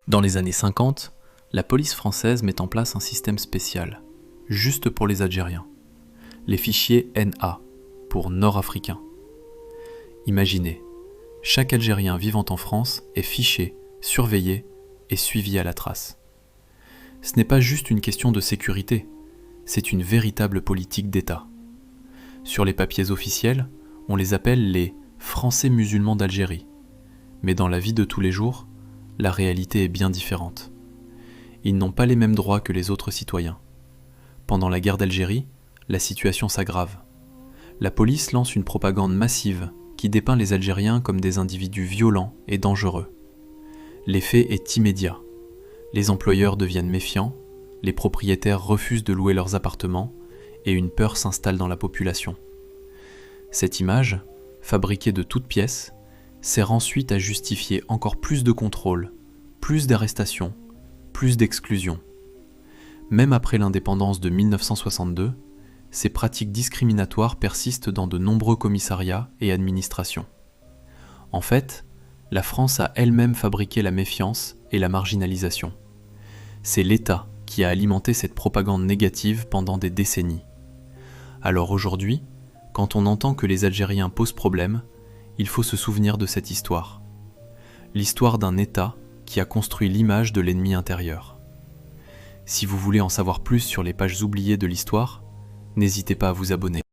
Dans les années 50, la police française met en place un système spécial, juste pour les Algériens. Les fichiers NA, pour Nord-Africains. Imaginez, chaque Algérien vivant en France est fiché, surveillé et suivi à la trace. Ce n'est pas juste une question de sécurité, c'est une véritable politique d'État. Sur les papiers officiels, on les appelle les Français musulmans d'Algérie. Mais dans la vie de tous les jours, la réalité est bien différente. Ils n'ont pas les mêmes droits que les autres citoyens. Pendant la guerre d'Algérie, la situation s'aggrave. La police lance une propagande massive qui dépeint les Algériens comme des individus violents et dangereux. L'effet est immédiat. Les employeurs deviennent méfiants, les propriétaires refusent de louer leurs appartements et une peur s'installe dans la population. Cette image, fabriquée de toutes pièces, sert ensuite à justifier encore plus de contrôles, plus d'arrestations, plus d'exclusions. Même après l'indépendance de 1962, ces pratiques discriminatoires persistent dans de nombreux commissariats et administrations. En fait, la France a elle-même fabriqué la méfiance et la marginalisation. C'est l'État qui a alimenté cette propagande négative pendant des décennies. Alors aujourd'hui, quand on entend que les Algériens posent problème, il faut se souvenir de cette histoire. L'histoire d'un État qui a construit l'image de l'ennemi intérieur. Si vous voulez en savoir plus sur les pages oubliées de l'histoire, n'hésitez pas à vous abonner.